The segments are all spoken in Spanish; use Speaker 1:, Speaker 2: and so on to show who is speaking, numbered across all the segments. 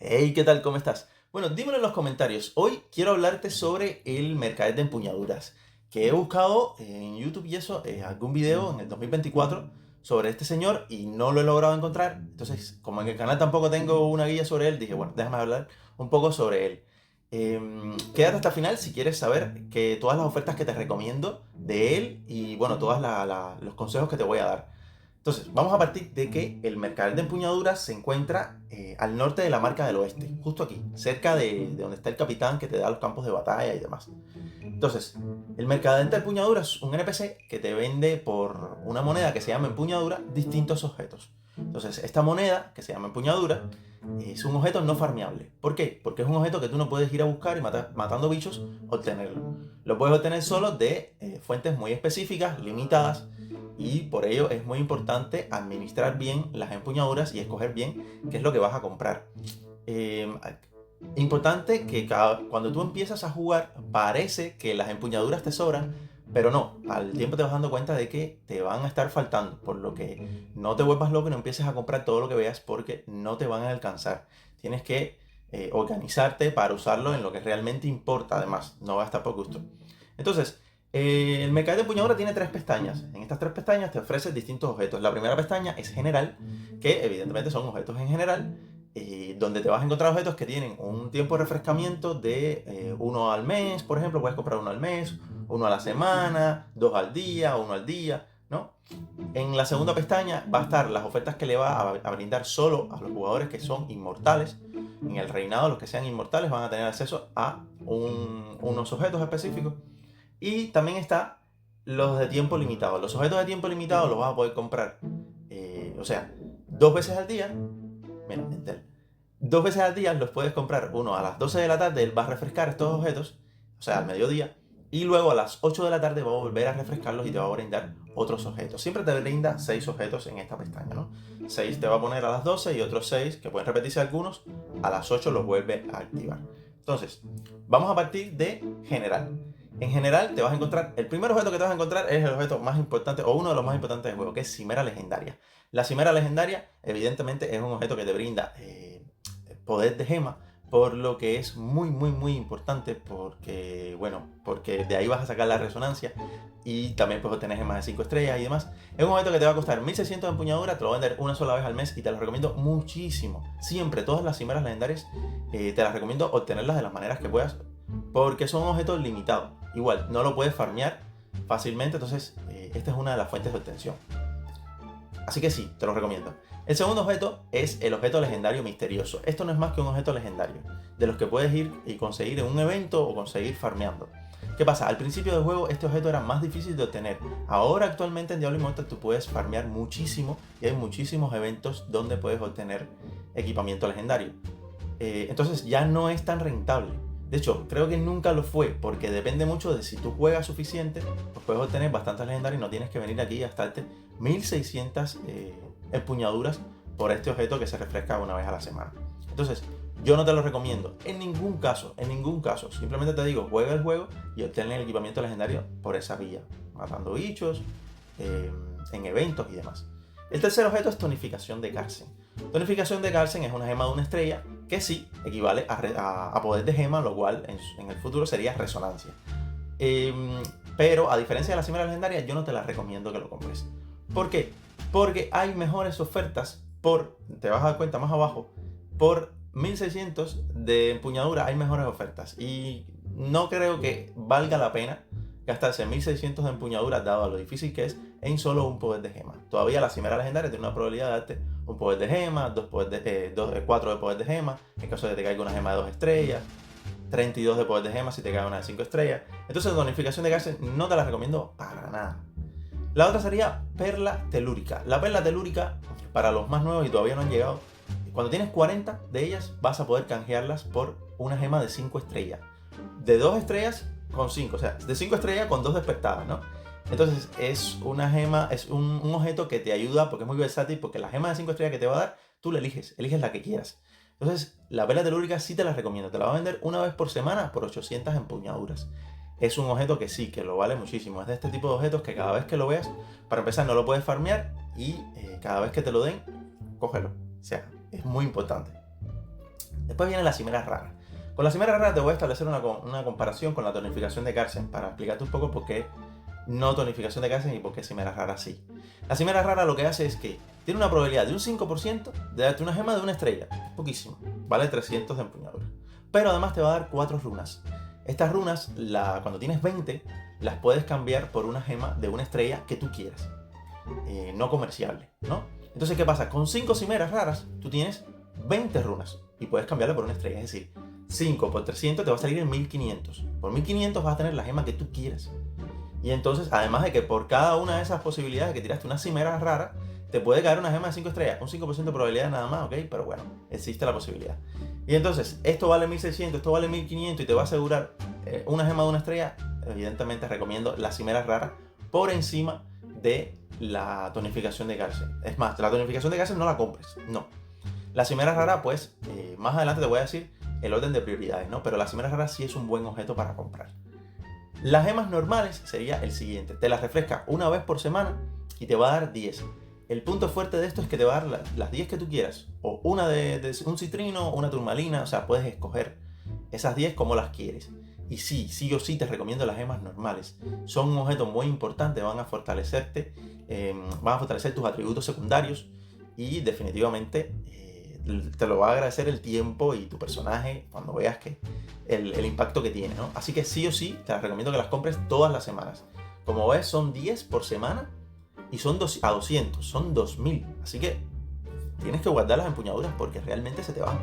Speaker 1: Hey, ¿qué tal? ¿Cómo estás? Bueno, dímelo en los comentarios. Hoy quiero hablarte sobre el mercader de empuñaduras, que he buscado en YouTube y eso, algún video en el 2024 sobre este señor y no lo he logrado encontrar. Entonces, como en el canal tampoco tengo una guía sobre él, dije, bueno, déjame hablar un poco sobre él. Quédate hasta el final si quieres saber que todas las ofertas que te recomiendo de él y bueno, todos los consejos que te voy a dar. Entonces, vamos a partir de que el mercader de empuñaduras se encuentra al norte de la Marca del Oeste, justo aquí, cerca de donde está el capitán que te da los campos de batalla y demás. Entonces, el mercader de empuñaduras es un NPC que te vende por una moneda que se llama empuñadura distintos objetos. Entonces, esta moneda, que se llama empuñadura, es un objeto no farmeable. ¿Por qué? Porque es un objeto que tú no puedes ir a buscar y matando bichos, obtenerlo. Lo puedes obtener solo de fuentes muy específicas, limitadas, y por ello es muy importante administrar bien las empuñaduras y escoger bien qué es lo que vas a comprar. Eh, Importante que cuando tú empiezas a jugar parece que las empuñaduras te sobran, pero no, al tiempo te vas dando cuenta de que te van a estar faltando, por lo que no te vuelvas loco y no empieces a comprar todo lo que veas porque no te van a alcanzar. Tienes que organizarte para usarlo en lo que realmente importa, además, no va a estar por gusto. Entonces, el mercado de empuñadura tiene tres pestañas. En estas tres pestañas te ofrece distintos objetos. La primera pestaña es general, que evidentemente son objetos en general, donde te vas a encontrar objetos que tienen un tiempo de refrescamiento de uno al mes, por ejemplo, puedes comprar uno al mes, uno a la semana, dos al día, uno al día, ¿no? En la segunda pestaña va a estar las ofertas que le va a brindar solo a los jugadores que son inmortales. En el reinado, los que sean inmortales van a tener acceso a unos objetos específicos. Y también está los de tiempo limitado. Los objetos de tiempo limitado los vas a poder comprar, o sea, dos veces al día. Mira, Entel. Dos veces al día los puedes comprar. Uno a las 12 de la tarde, él va a refrescar estos objetos, o sea, al mediodía. Y luego a las 8 de la tarde va a volver a refrescarlos y te va a brindar otros objetos. Siempre te brinda 6 objetos en esta pestaña, ¿no? 6 te va a poner a las 12 y otros 6, que pueden repetirse algunos, a las 8 los vuelve a activar. Entonces, vamos a partir de general. En general te vas a encontrar, el primer objeto que te vas a encontrar es el objeto más importante o uno de los más importantes del juego, que es Cimera Legendaria. La Cimera Legendaria evidentemente es un objeto que te brinda poder de gema, por lo que es muy importante porque, bueno, porque de ahí vas a sacar la resonancia y también puedes obtener gemas de 5 estrellas y demás. Es un objeto que te va a costar 1600 de empuñadura, te lo voy a vender una sola vez al mes y te lo recomiendo muchísimo. Siempre, todas las cimeras legendarias te las recomiendo obtenerlas de las maneras que puedas porque son objetos limitados. Igual, no lo puedes farmear fácilmente, entonces esta es una de las fuentes de obtención. Así que sí, te lo recomiendo. El segundo objeto es el objeto legendario misterioso. Esto no es más que un objeto legendario, de los que puedes ir y conseguir en un evento o conseguir farmeando. ¿Qué pasa? Al principio del juego este objeto era más difícil de obtener. Ahora actualmente en Diablo Immortal tú puedes farmear muchísimo y hay muchísimos eventos donde puedes obtener equipamiento legendario. Entonces ya no es tan rentable. De hecho, creo que nunca lo fue, porque depende mucho de si tú juegas suficiente, pues puedes obtener bastantes legendarios y no tienes que venir aquí a gastarte 1600 empuñaduras por este objeto que se refresca una vez a la semana. Entonces, yo no te lo recomiendo en ningún caso, en ningún caso. Simplemente te digo, juega el juego y obtén el equipamiento legendario por esa vía, matando bichos, en eventos y demás. El tercer objeto es tonificación de Carsen. Tonificación de Carsen es una gema de una estrella que sí equivale a poder de gema, lo cual en el futuro sería resonancia. Pero a diferencia de la cimera legendaria, yo no te la recomiendo que lo compres. ¿Por qué? Porque hay mejores ofertas te vas a dar cuenta más abajo, por 1600 de empuñadura hay mejores ofertas. Y no creo que valga la pena gastarse 1600 de empuñadura dado a lo difícil que es en solo un poder de gema. Todavía la cimera legendaria tiene una probabilidad de darte un poder de gema, 4 de poder de gema, en caso de que te caiga una gema de 2 estrellas, 32 de poder de gema si te cae una de 5 estrellas. Entonces, tonificación de Carsen no te la recomiendo para nada. La otra sería perla telúrica. La perla telúrica, para los más nuevos y todavía no han llegado, cuando tienes 40 de ellas vas a poder canjearlas por una gema de 5 estrellas. De 2 estrellas con 5, o sea, de 5 estrellas con 2 despertadas, ¿no? Entonces es una gema, es un objeto que te ayuda porque es muy versátil, porque la gema de 5 estrellas que te va a dar, tú la eliges la que quieras. Entonces, la vela telúrica sí te la recomiendo, te la va a vender una vez por semana por 800 empuñaduras. Es un objeto que sí, que lo vale muchísimo. Es de este tipo de objetos que cada vez que lo veas, para empezar, no lo puedes farmear y cada vez que te lo den, cógelo. O sea, es muy importante. Después vienen las cimeras raras. Con las cimeras raras te voy a establecer una comparación con la tonificación de Carlsen para explicarte un poco por qué no tonificación de Carlsen y por qué cimeras raras sí. La cimera rara lo que hace es que tiene una probabilidad de un 5% de darte una gema de una estrella. Poquísimo. Vale 300 de empuñadura. Pero además te va a dar 4 runas. Estas runas, cuando tienes 20, las puedes cambiar por una gema de una estrella que tú quieras. No comerciable, ¿no? Entonces, ¿qué pasa? Con 5 cimeras raras, tú tienes 20 runas y puedes cambiarla por una estrella. Es decir, 5 por 300 te va a salir en 1500. Por 1500 vas a tener la gema que tú quieras. Y entonces, además de que por cada una de esas posibilidades que tiraste una cimera rara, te puede caer una gema de 5 estrellas. Un 5% de probabilidad nada más, ¿ok? Pero bueno, existe la posibilidad. Y entonces, esto vale 1600, esto vale 1500 y te va a asegurar una gema de una estrella. Evidentemente recomiendo la cimera rara por encima de la tonificación de Carlsen. Es más, la tonificación de Carlsen no la compres, no. La cimera rara, pues, más adelante te voy a decir el orden de prioridades, ¿no? Pero la cimera rara sí es un buen objeto para comprar. Las gemas normales sería el siguiente. Te las refresca una vez por semana y te va a dar 10. El punto fuerte de esto es que te va a dar las 10 que tú quieras. O una de un citrino, una turmalina. O sea, puedes escoger esas 10 como las quieres. Y sí o sí te recomiendo las gemas normales. Son un objeto muy importante, van a fortalecerte, van a fortalecer tus atributos secundarios y definitivamente te lo va a agradecer el tiempo y tu personaje cuando veas que el impacto que tiene, ¿no? Así que sí o sí te las recomiendo que las compres todas las semanas. Como ves, son 10 por semana y son a 200, son 2000. Así que tienes que guardar las empuñaduras porque realmente se te van.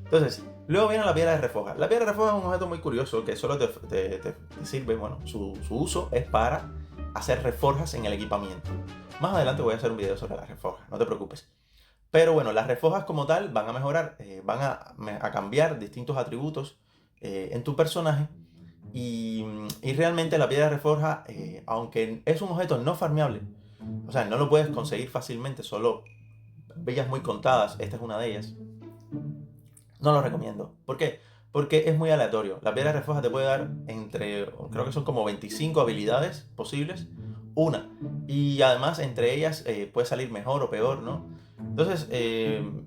Speaker 1: Entonces, luego viene la piedra de refoja. La piedra de refoja es un objeto muy curioso que solo te sirve, bueno, su uso es para hacer reforjas en el equipamiento. Más adelante voy a hacer un video sobre las reforjas, no te preocupes. Pero bueno, las reforjas como tal van a mejorar, van a cambiar distintos atributos en tu personaje. Y realmente la piedra de reforja, aunque es un objeto no farmeable, o sea, no lo puedes conseguir fácilmente, solo villas muy contadas, esta es una de ellas. No lo recomiendo. ¿Por qué? Porque es muy aleatorio. La piedra de reforja te puede dar creo que son como 25 habilidades posibles, una. Y además entre ellas puede salir mejor o peor, ¿no? Entonces,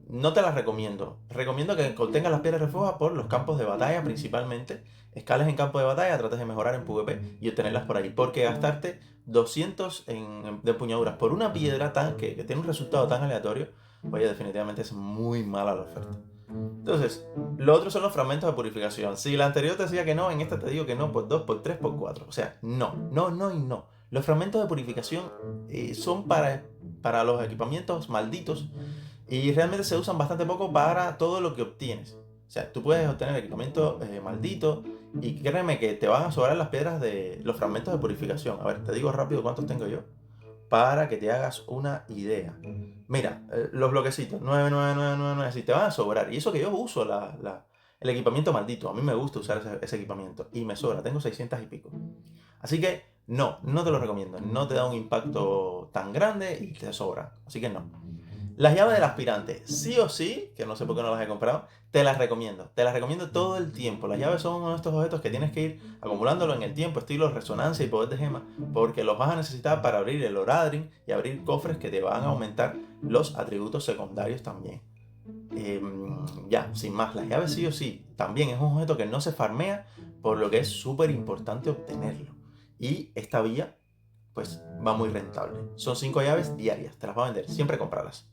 Speaker 1: no te las recomiendo. Recomiendo que contengas las piedras de reforja por los campos de batalla principalmente. Escales en campo de batalla, trates de mejorar en PvP y obtenerlas por ahí. Porque gastarte 200 de empuñaduras por una piedra que tiene un resultado tan aleatorio, oye, definitivamente es muy mala la oferta. Entonces, lo otro son los fragmentos de purificación. Si la anterior te decía que no, en esta te digo que no, por 2, por 3, por 4. O sea, no y no. Los fragmentos de purificación son para los equipamientos malditos y realmente se usan bastante poco para todo lo que obtienes. O sea, tú puedes obtener equipamiento maldito y créeme que te van a sobrar las piedras de los fragmentos de purificación. A ver, te digo rápido cuántos tengo yo para que te hagas una idea. Mira, los bloquecitos, 9, 9, 9, 9, 9, si te van a sobrar. Y eso que yo uso el equipamiento maldito. A mí me gusta usar ese equipamiento. Y me sobra, tengo 600 y pico. Así que no te lo recomiendo. No te da un impacto tan grande y te sobra. Así que no. Las llaves del aspirante, sí o sí, que no sé por qué no las he comprado, te las recomiendo. Te las recomiendo todo el tiempo. Las llaves son uno de estos objetos que tienes que ir acumulándolo en el tiempo, estilo resonancia y poder de gema, porque los vas a necesitar para abrir el Oradrim y abrir cofres que te van a aumentar los atributos secundarios también. Ya, sin más, las llaves sí o sí, también es un objeto que no se farmea, por lo que es súper importante obtenerlo. Y esta vía, pues, va muy rentable. Son 5 llaves diarias, te las va a vender, siempre comprarlas.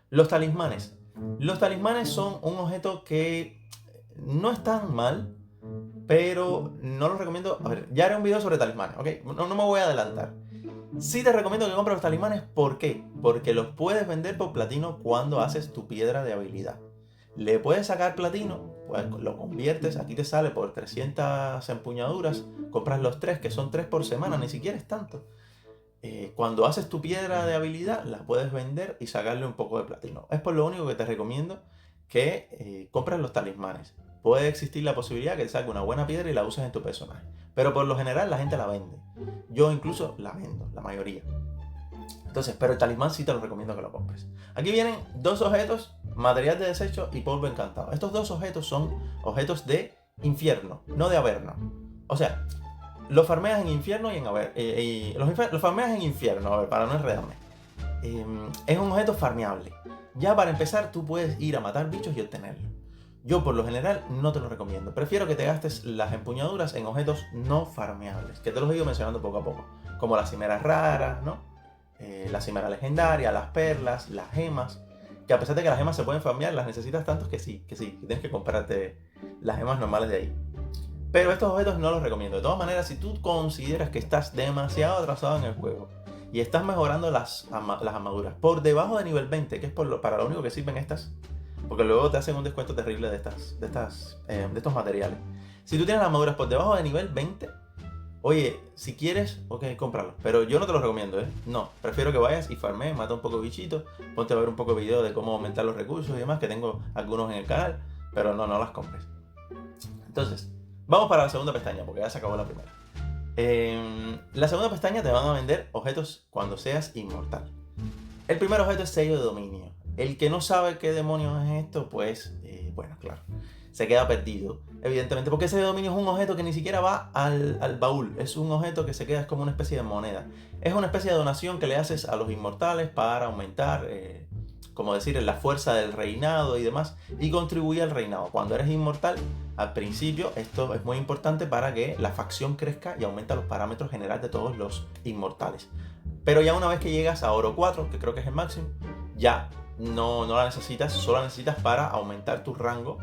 Speaker 1: Los talismanes. Los talismanes son un objeto que no es tan mal, pero no lo recomiendo. A ver, ya haré un video sobre talismanes, ¿ok? No me voy a adelantar. Sí te recomiendo que compres los talismanes, ¿por qué? Porque los puedes vender por platino cuando haces tu piedra de habilidad. Le puedes sacar platino, pues lo conviertes, aquí te sale por 300 empuñaduras, compras los 3, que son 3 por semana, ni siquiera es tanto. Cuando haces tu piedra de habilidad, la puedes vender y sacarle un poco de platino. Es por lo único que te recomiendo que compres los talismanes. Puede existir la posibilidad que te saque una buena piedra y la uses en tu personaje. Pero por lo general la gente la vende. Yo incluso la vendo, la mayoría. Entonces, pero el talismán sí te lo recomiendo que lo compres. Aquí vienen dos objetos, material de desecho y polvo encantado. Estos dos objetos son objetos de infierno, no de averno. O sea, los farmeas en infierno y en los farmeas en infierno, a ver, para no enredarme. Es un objeto farmeable. Ya para empezar, tú puedes ir a matar bichos y obtenerlo. yo por lo general no te lo recomiendo. Prefiero que te gastes las empuñaduras en objetos no farmeables, que te los he ido mencionando poco a poco, como las cimeras raras, ¿no? La cimera legendaria, las perlas, las gemas, que a pesar de que las gemas se pueden farmear, las necesitas tantos que sí, que tienes que comprarte las gemas normales de ahí. Pero estos objetos no los recomiendo. De todas maneras, si tú consideras que estás demasiado atrasado en el juego y estás mejorando las armaduras por debajo de nivel 20, que es para lo único que sirven estas, porque luego te hacen un descuento terrible de estos materiales. Si tú tienes las armaduras por debajo de nivel 20, oye, si quieres, ok, cómpralo. Pero yo no te lo recomiendo, ¿eh? No, prefiero que vayas y farmees, mata un poco de bichitos, ponte a ver un poco de video de cómo aumentar los recursos y demás, que tengo algunos en el canal, pero no las compres. Entonces, vamos para la segunda pestaña, porque ya se acabó la primera. La segunda pestaña te van a vender objetos cuando seas inmortal. El primer objeto es sello de dominio. El que no sabe qué demonios es esto, pues, bueno, claro, se queda perdido, evidentemente, porque ese dominio es un objeto que ni siquiera va al baúl, es un objeto que se queda, es como una especie de moneda. Es una especie de donación que le haces a los inmortales para aumentar, como decir, la fuerza del reinado y demás, y contribuye al reinado. Cuando eres inmortal, al principio, esto es muy importante para que la facción crezca y aumenta los parámetros generales de todos los inmortales. Pero ya una vez que llegas a oro 4, que creo que es el máximo, ya no la necesitas, solo la necesitas para aumentar tu rango.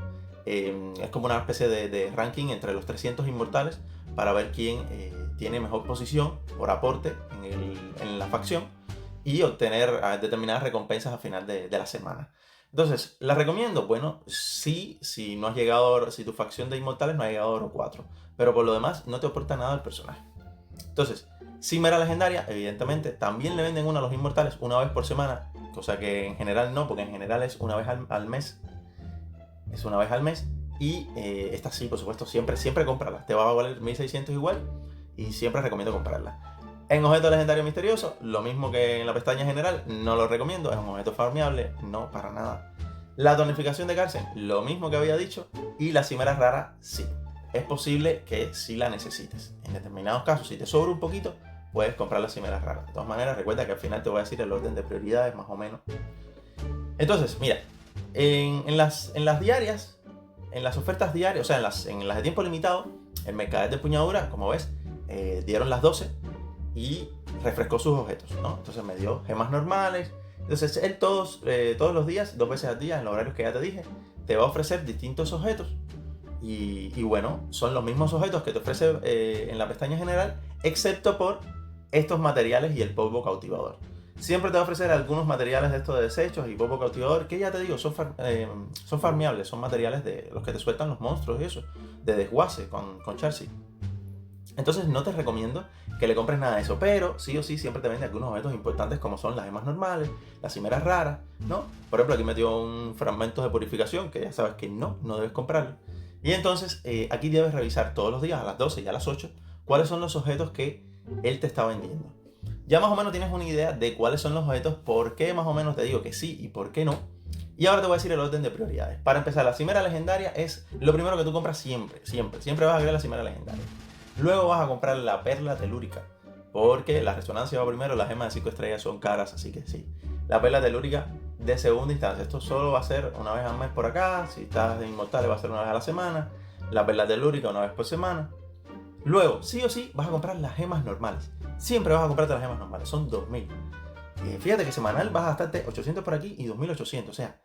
Speaker 1: Es como una especie de ranking entre los 300 inmortales para ver quién tiene mejor posición por aporte en la facción y obtener determinadas recompensas al final de la semana. Entonces, ¿la recomiendo? Bueno, sí, si no has llegado, si tu facción de inmortales no ha llegado a oro 4, pero por lo demás no te aporta nada al personaje. Entonces, cimera legendaria, evidentemente, también le venden una a los inmortales una vez por semana, cosa que en general no, porque en general es una vez al mes. Es una vez al mes. Y esta sí, por supuesto, siempre cómprala. Te va a valer 1600 igual y siempre recomiendo comprarla. En objeto legendario misterioso, lo mismo que en la pestaña general, no lo recomiendo. Es un objeto farmeable, no para nada. La tonificación de cárcel, lo mismo que había dicho. Y la cimera rara, sí. Es posible que sí la necesites. En determinados casos, si te sobra un poquito, puedes comprar la cimera rara. De todas maneras, recuerda que al final te voy a decir el orden de prioridades, más o menos. Entonces, mira, en las diarias, en las ofertas diarias, o sea, en las de tiempo limitado, el mercader de empuñadura, como ves, dieron las 12 y refrescó sus objetos, ¿no? Entonces me dio gemas normales. Entonces él todos los días, 2 veces al día, en los horarios que ya te dije, te va a ofrecer distintos objetos. Y bueno, son los mismos objetos que te ofrece en la pestaña general, excepto por estos materiales y el polvo cautivador. Siempre te va a ofrecer algunos materiales de estos de desechos y polvo cautivador, que ya te digo, son farmeables, son materiales de los que te sueltan los monstruos y eso, de desguace con Charcy. Entonces no te recomiendo que le compres nada de eso, pero sí o sí siempre te vende algunos objetos importantes como son las gemas normales, las cimeras raras, ¿no? Por ejemplo, aquí metió un fragmento de purificación que ya sabes que no debes comprarlo. Y entonces aquí debes revisar todos los días a las 12 y a las 8 cuáles son los objetos que él te está vendiendo. Ya más o menos tienes una idea de cuáles son los objetos, por qué más o menos te digo que sí y por qué no. Y ahora te voy a decir el orden de prioridades. Para empezar, la cimera legendaria es lo primero que tú compras siempre vas a querer la cimera legendaria. Luego vas a comprar la perla telúrica, porque la resonancia va primero, las gemas de 5 estrellas son caras, así que sí. La perla telúrica de segunda instancia, esto solo va a ser una vez al mes por acá, si estás en inmortales va a ser una vez a la semana, la perla telúrica una vez por semana. Luego, sí o sí, vas a comprar las gemas normales. Siempre vas a comprarte las gemas normales, son 2000. Fíjate que semanal vas a gastarte 800 por aquí y 2800, o sea,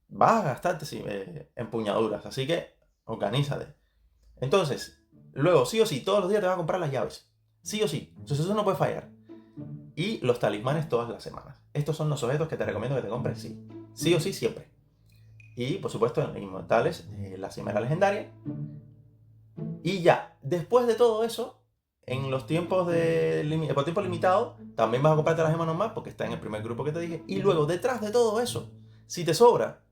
Speaker 1: vas a gastarte empuñaduras, así que organízate. Entonces, luego, sí o sí, todos los días te vas a comprar las llaves. Sí o sí, entonces eso no puede fallar. Y los talismanes todas las semanas. Estos son los objetos que te recomiendo que te compres, sí. Sí o sí, siempre. Y, por supuesto, en inmortales, la cimera legendaria. Y ya, después de todo eso, en los tiempos por tiempo limitado, también vas a comprarte la gema normal porque está en el primer grupo que te dije. Y luego, detrás de todo eso, si te sobra,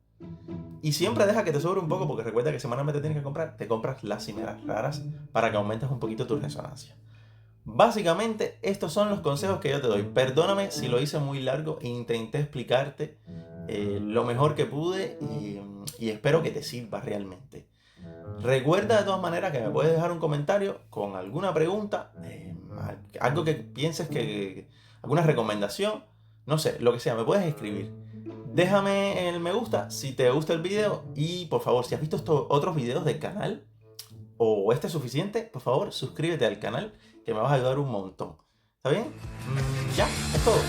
Speaker 1: y siempre deja que te sobre un poco porque recuerda que semanalmente tienes que comprar, te compras las cimeras raras para que aumentes un poquito tu resonancia. Básicamente, estos son los consejos que yo te doy. Perdóname si lo hice muy largo e intenté explicarte lo mejor que pude y espero que te sirva realmente. Recuerda de todas maneras que me puedes dejar un comentario con alguna pregunta, algo que pienses alguna recomendación, no sé, lo que sea, me puedes escribir. Déjame el me gusta si te gusta el video y por favor, si has visto estos otros videos del canal o este es suficiente, por favor suscríbete al canal que me vas a ayudar un montón. ¿Está bien? Ya, es todo.